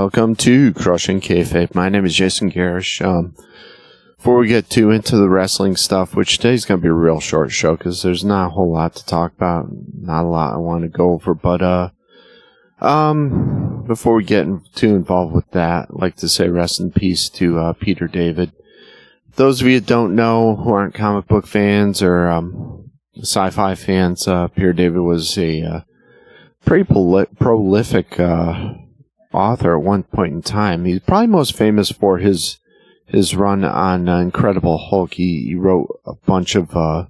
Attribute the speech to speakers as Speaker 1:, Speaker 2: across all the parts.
Speaker 1: welcome to Crushing Kayfabe. My name is Jason Garish. Before we get too into the wrestling stuff, which today's going to be a real short show because there's not a whole lot to talk about, not a lot I want to go over, but before we get too involved with that, I'd like to say rest in peace to Peter David. Those of you that don't know, who aren't comic book fans or sci-fi fans, Peter David was a pretty prolific author at one point in time. He's probably most famous for his run on Incredible Hulk. He wrote a bunch of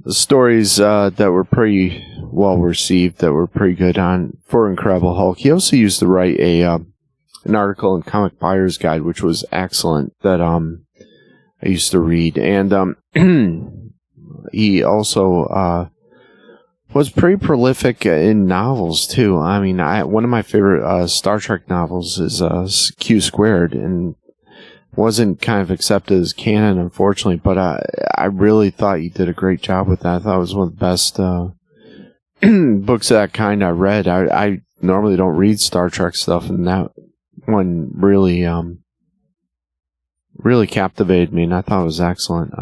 Speaker 1: stories that were pretty well received, that were pretty good for Incredible Hulk. He also used to write an article in Comic Buyer's Guide, which was excellent, that I used to read. And he also was pretty prolific in novels too. I mean, one of my favorite Star Trek novels is Q Squared, and wasn't kind of accepted as canon, unfortunately. But I really thought he did a great job with that. I thought it was one of the best books of that kind I read. I normally don't read Star Trek stuff, and that one really captivated me, and I thought it was excellent.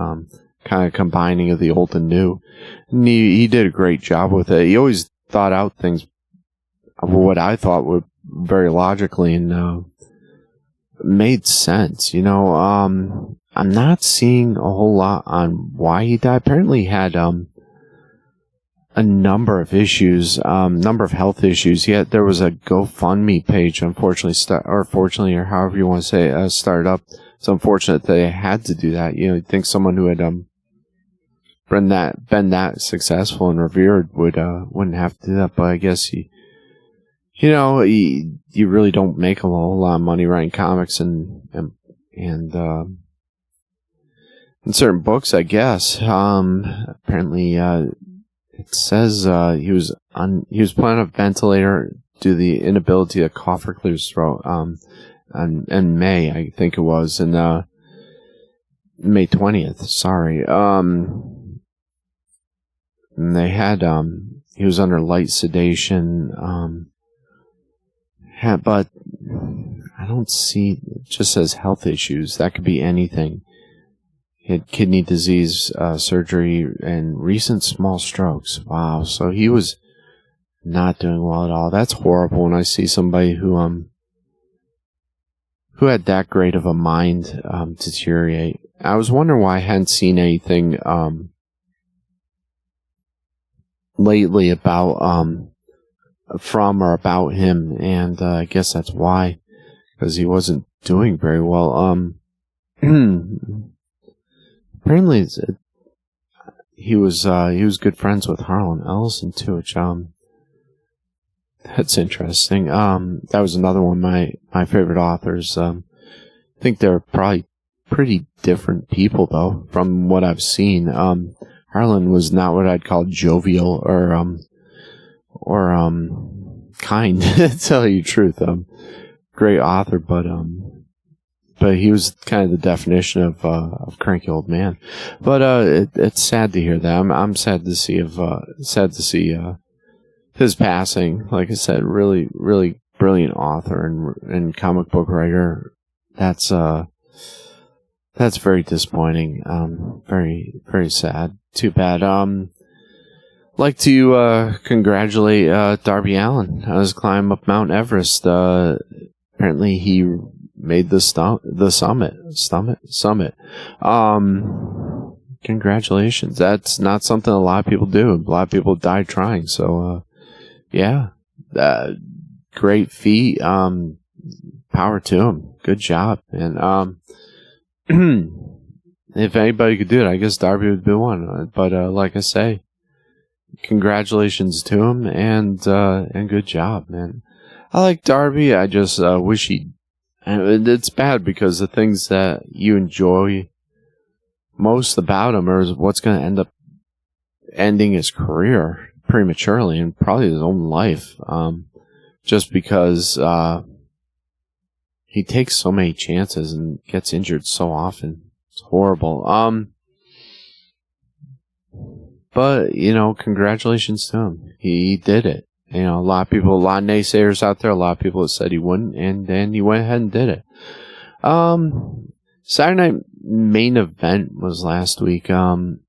Speaker 1: Kind of combining of the old and new. And he did a great job with it. He always thought out things of what I thought were very logically and made sense. You know, I'm not seeing a whole lot on why he died. Apparently he had a number of issues, number of health issues. Yet there was a GoFundMe page, fortunately, or however you want to say, started up. It's unfortunate they had to do that. You know, you'd think someone who had been that successful and revered wouldn't have to do that, but I guess you really don't make a whole lot of money writing comics and in certain books, I guess. Apparently, it says he was put on a ventilator due to the inability to cough or clear his throat. In May, I think it was, in May 20th. Sorry. And they had he was under light sedation. But I don't see. It just says health issues. That could be anything. He had kidney disease, surgery, and recent small strokes. Wow. So he was not doing well at all. That's horrible when I see somebody who had that great of a mind deteriorate. I was wondering why I hadn't seen anything lately about from or about him, and I guess that's why, because he wasn't doing very well. Apparently he was good friends with Harlan Ellison too, which that's interesting. That was another one of my favorite authors. I think they're probably pretty different people, though, from what I've seen. Harlan was not what I'd call jovial or kind, to tell you the truth. Great author, but he was kind of the definition of cranky old man. But it's sad to hear that. I'm sad to see his passing. Like I said, really, really brilliant author and comic book writer. That's very disappointing. Very, very sad. Too bad. Like to congratulate Darby Allin on his climb up Mount Everest. Apparently he made the summit. Congratulations. That's not something a lot of people do. A lot of people died trying. So yeah, great feat. Power to him. Good job. And if anybody could do it, I guess Darby would be one. But like I say, congratulations to him, and good job, man. I like Darby. I just wish he. It's bad because the things that you enjoy most about him are what's going to end up ending his career prematurely and probably his own life. Just because he takes so many chances and gets injured so often. It's horrible. But, congratulations to him. He did it. You know, a lot of naysayers out there, a lot of people that said he wouldn't, and then he went ahead and did it. Saturday night main event was last week. Not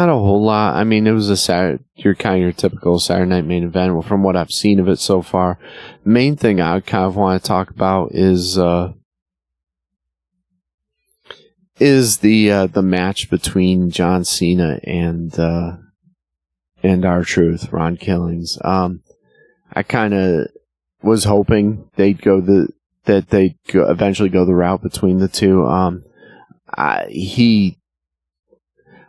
Speaker 1: a whole lot. I mean, it was your typical Saturday night main event from what I've seen of it so far. Main thing I kind of want to talk about is the match between John Cena and R-Truth, Ron Killings. I kind of was hoping they'd eventually go the route between the two.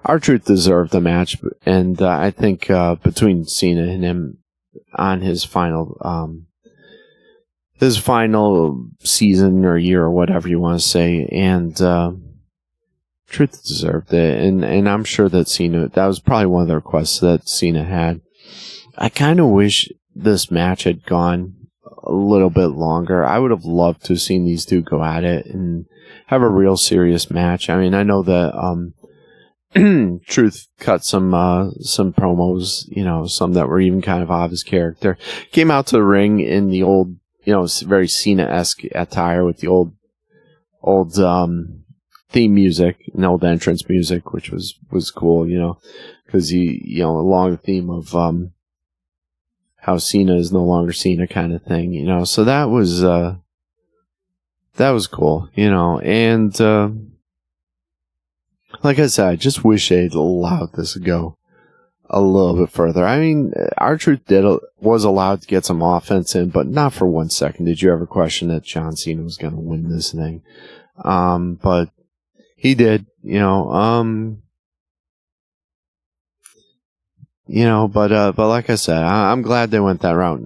Speaker 1: R-Truth deserved the match, and I think between Cena and him on his final season or year or whatever you want to say, and Truth deserved it, and I'm sure that that was probably one of the requests that Cena had. I kind of wish this match had gone a little bit longer. I would have loved to have seen these two go at it and have a real serious match. I mean, I know that Truth cut some promos, you know, some that were even kind of off his character. Came out to the ring in the old, you know, very Cena-esque attire with the old theme music and old entrance music, which was cool, you know, because along the theme of how Cena is no longer Cena kind of thing, you know. So that was cool, you know, and like I said, I just wish they'd allowed this to go a little bit further. I mean, R-Truth was allowed to get some offense in, but not for 1 second did you ever question that John Cena was going to win this thing. But he did, you know. But like I said, I'm glad they went that route,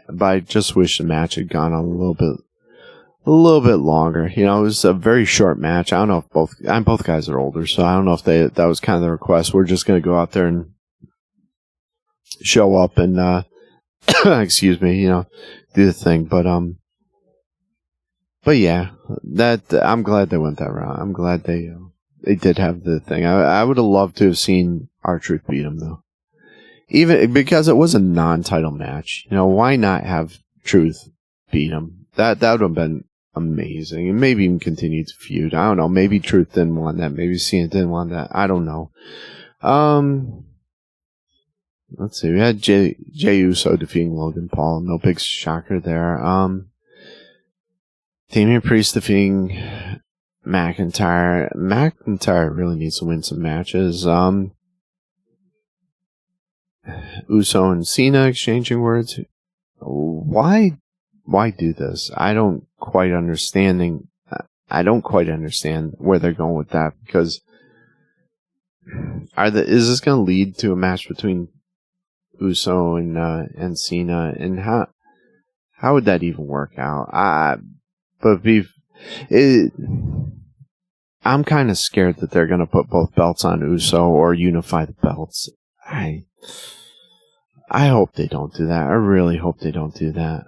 Speaker 1: but I just wish the match had gone on a little bit longer. You know, it was a very short match. I don't know if both guys are older, so I don't know if that was kind of the request. We're just going to go out there and show up and, excuse me, you know, do the thing. But yeah, I'm glad they went that route. I'm glad they did have the thing. I would have loved to have seen R-Truth beat him though. Even because it was a non-title match. You know, why not have Truth beat him? That would have been amazing. And maybe even continue to feud. I don't know. Maybe Truth didn't want that. Maybe Cena didn't want that. I don't know. Let's see. We had Jey Uso defeating Logan Paul. No big shocker there. Damian Priest defeating McIntyre. McIntyre really needs to win some matches. Uso and Cena exchanging words. Why do this? I don't quite understand where they're going with that, because is this going to lead to a match between Uso and Cena, and how would that even work out? I'm kind of scared that they're going to put both belts on Uso or unify the belts. I hope they don't do that. I really hope they don't do that.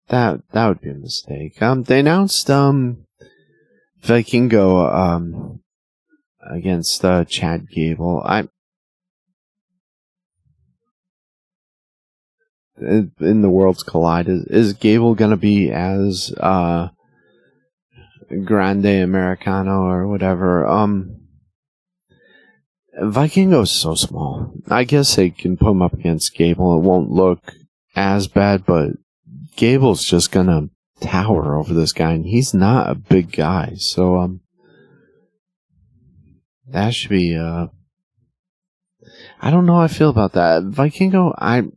Speaker 1: That would be a mistake. They announced Vikingo against Chad Gable. In the Worlds Collide, is Gable gonna be as Grande Americano or whatever? Vikingo is so small. I guess they can put him up against Gable. It won't look as bad, but Gable's just gonna tower over this guy, and he's not a big guy. So that should be I don't know how I feel about that. Vikingo, I'm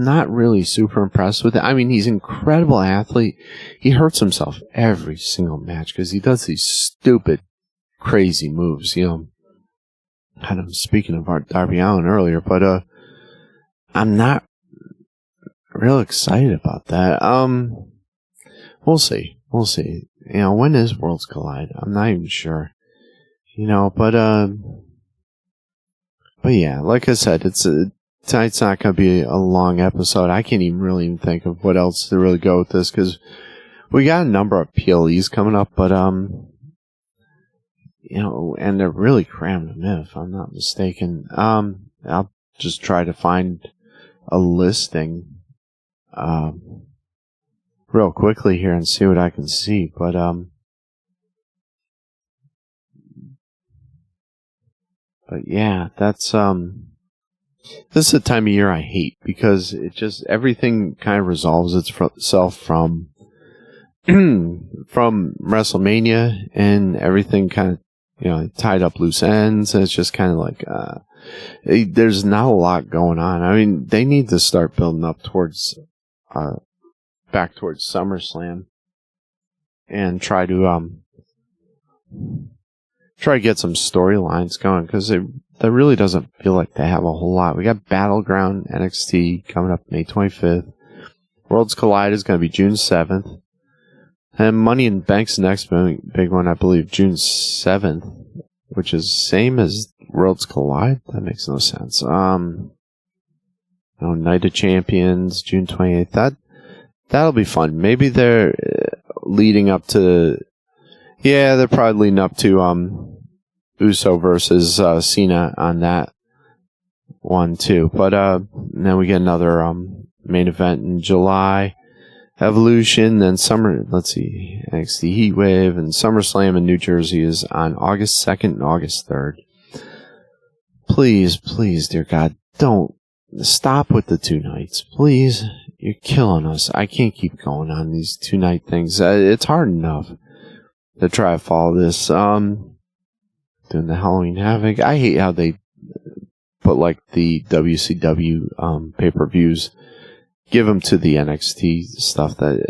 Speaker 1: not really super impressed with it. I mean, he's an incredible athlete. He hurts himself every single match because he does these stupid, crazy moves, you know. And I'm speaking of Darby Allin earlier, but I'm not real excited about that. We'll see. You know, when is Worlds Collide? I'm not even sure. You know, but yeah, like I said, tonight's not going to be a long episode. I can't even really think of what else to really go with this, because we got a number of PLEs coming up, but and they're really cramming them in, if I'm not mistaken. I'll just try to find a listing real quickly here and see what I can see. But yeah, that's this is the time of year I hate, because it just, everything kind of resolves itself from WrestleMania, and everything kind of tied up loose ends, and it's just kind of like there's not a lot going on. I mean, they need to start building up towards back towards SummerSlam and try to get some storylines going, because that really doesn't feel like they have a whole lot. We got Battleground NXT coming up May 25th. Worlds Collide is going to be June 7th. And Money in Bank's next big one, I believe, June 7th, which is same as Worlds Collide. That makes no sense. Night of Champions, June 28th. That'll be fun. Maybe they're leading up to... Yeah, they're probably leading up to Uso versus Cena on that one too. But then we get another main event in July, Evolution. Then NXT Heatwave, and SummerSlam in New Jersey is on August 2nd and August 3rd. Please, dear God, don't stop with the 2 nights. Please, you're killing us. I can't keep going on these 2-night things. It's hard enough to try to follow this. Doing the Halloween Havoc. I hate how they put like the WCW pay-per-views, give them to the NXT stuff. That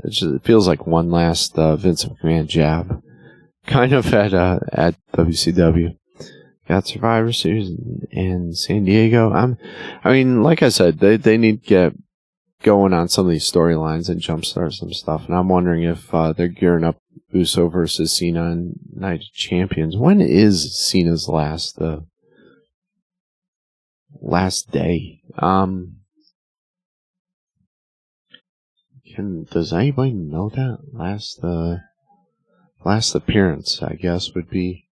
Speaker 1: it feels like one last Vince McMahon jab, kind of at WCW. Got Survivor Series in San Diego. I mean, like I said, they need to get going on some of these storylines and jumpstart some stuff. And I'm wondering if they're gearing up Uso versus Cena and Night of Champions. When is Cena's last day? Does anybody know that? Last appearance, I guess, would be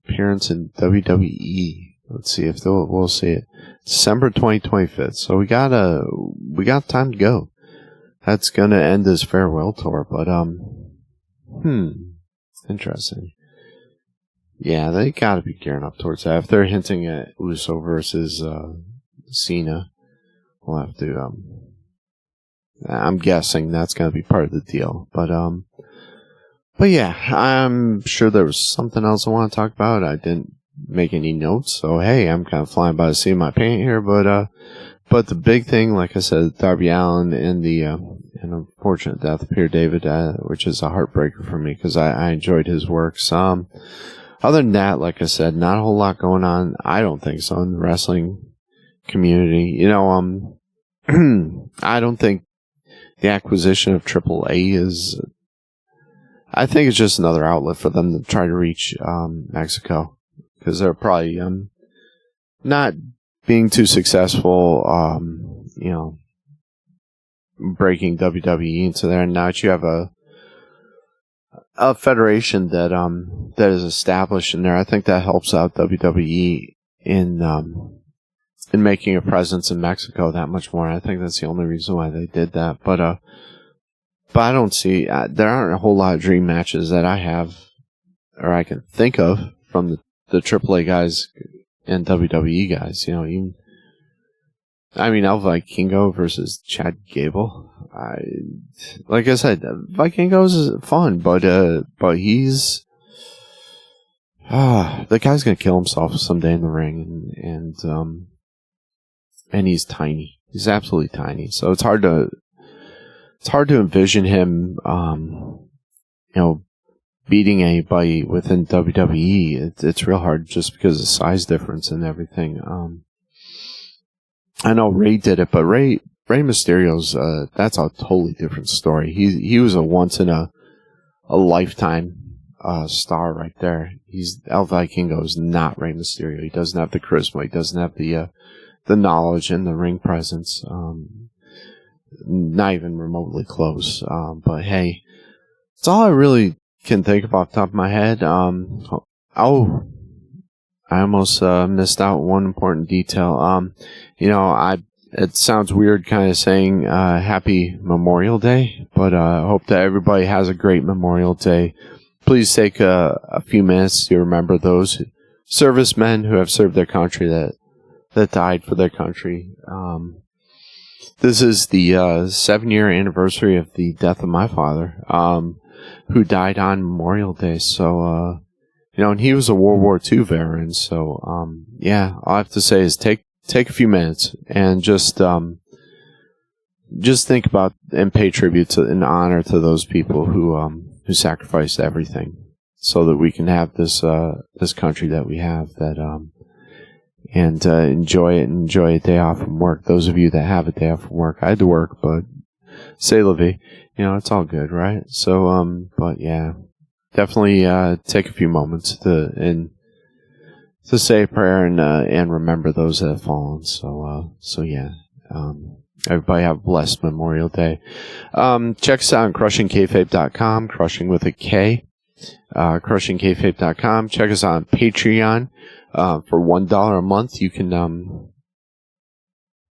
Speaker 1: appearance in WWE. Let's see if we'll see it. December 2025. So we got time to go. That's gonna end his farewell tour, but interesting. Yeah, they gotta be gearing up towards that. If they're hinting at Uso versus Cena, we'll have to. I'm guessing that's gonna be part of the deal, but yeah, I'm sure there was something else I want to talk about. I didn't make any notes, so hey, I'm kind of flying by the seat of my pants here, but the big thing, like I said, Darby Allin and the unfortunate death of Peter David, which is a heartbreaker for me because I enjoyed his works. Other than that, like I said, not a whole lot going on. I don't think so in the wrestling community. I don't think the acquisition of AAA is. I think it's just another outlet for them to try to reach Mexico, because they're probably not being too successful, breaking WWE into there. And now that you have a federation that is established in there, I think that helps out WWE in making a presence in Mexico that much more. I think that's the only reason why they did that. But I don't see there aren't a whole lot of dream matches that I have or I can think of from the AAA guys and WWE guys. El Vikingo versus Chad Gable. Like I said, Vikingo's fun, but he's the guy's gonna kill himself someday in the ring, and he's tiny. He's absolutely tiny. So it's hard to envision him, beating anybody within WWE. It's real hard just because of the size difference and everything. I know Rey did it, but Rey Mysterio's that's a totally different story. He was a once in a lifetime star right there. El Vikingo is not Rey Mysterio. He doesn't have the charisma. He doesn't have the knowledge and the ring presence. Not even remotely close. But hey, it's all I really can think of off the top of my head. I almost missed out one important detail. It sounds weird kind of saying Happy Memorial Day, but I hope that everybody has a great Memorial Day. Please take a few minutes to remember those servicemen who have served their country, that died for their country. This is the 7-year anniversary of the death of my father, who died on Memorial Day. So, and he was a World War II veteran. So, all I have to say is take a few minutes and just think about and pay tribute to and honor to those people who sacrificed everything so that we can have this country that we have, and enjoy it and enjoy a day off from work. Those of you that have a day off from work, I had to work, but c'est la vie. It's all good, right? So, but yeah, definitely take a few moments to say a prayer and remember those that have fallen. So yeah. Everybody have a blessed Memorial Day. Check us out on crushingkayfabe.com, crushing with a K, crushingkayfabe.com. Check us out on Patreon. For $1 a month, you can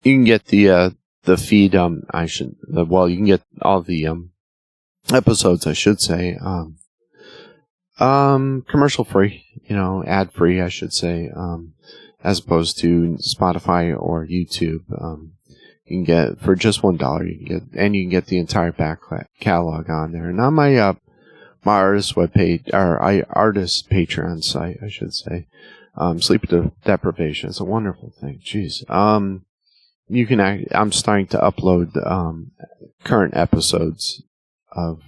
Speaker 1: get the feed. You can get all the episodes, I should say. Commercial free, ad free, I should say, as opposed to Spotify or YouTube. You can get for just $1. You can get the entire back catalog on there. And on my artist webpage, or artist Patreon site, I should say. Sleep deprivation is a wonderful thing. Jeez. I'm starting to upload current episodes of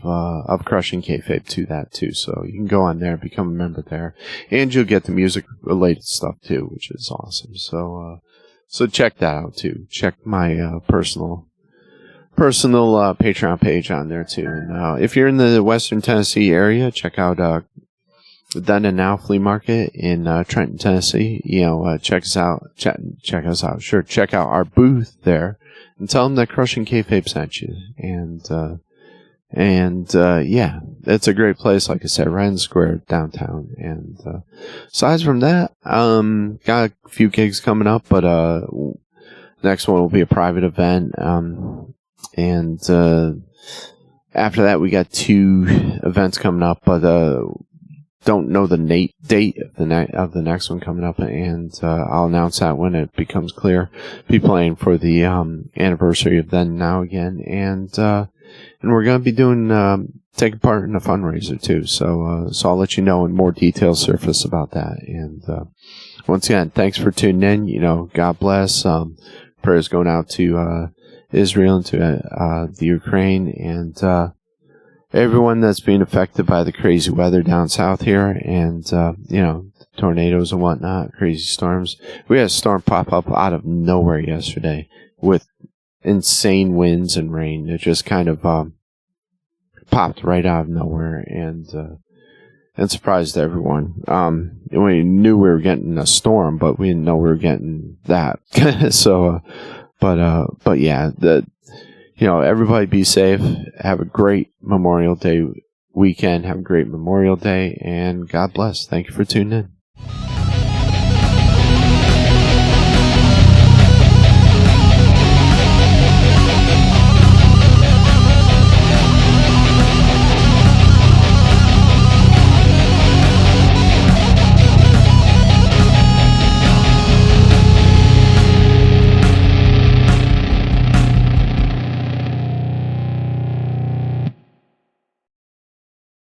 Speaker 1: Crushing Kayfabe to that too. So you can go on there, become a member there, and you'll get the music related stuff too, which is awesome. So check that out too. Check my personal Patreon page on there too. And if you're in the Western Tennessee area, check out Then and Now Flea Market in Trenton, Tennessee. Check us out. Check us out. Sure, check out our booth there, and tell them that Crushing Kayfabe sent you. And yeah, it's a great place. Like I said, right in the square downtown. And aside from that, got a few gigs coming up, but next one will be a private event. And after that, we got 2 events coming up, but don't know the date of the next one coming up, and I'll announce that when it becomes clear. Be playing for the anniversary of Then and Now again, and we're going to be taking part in a fundraiser too. So I'll let you know when more details surface about that. And once again, thanks for tuning in. God bless. Prayers going out to Israel and to the Ukraine and everyone that's being affected by the crazy weather down south here, and tornadoes and whatnot, crazy storms. We had a storm pop up out of nowhere yesterday with insane winds and rain. It just kind of popped right out of nowhere and surprised everyone. We knew we were getting a storm, but we didn't know we were getting that. So, but yeah, everybody be safe. Have a great Memorial Day weekend. Have a great Memorial Day, and God bless. Thank you for tuning in.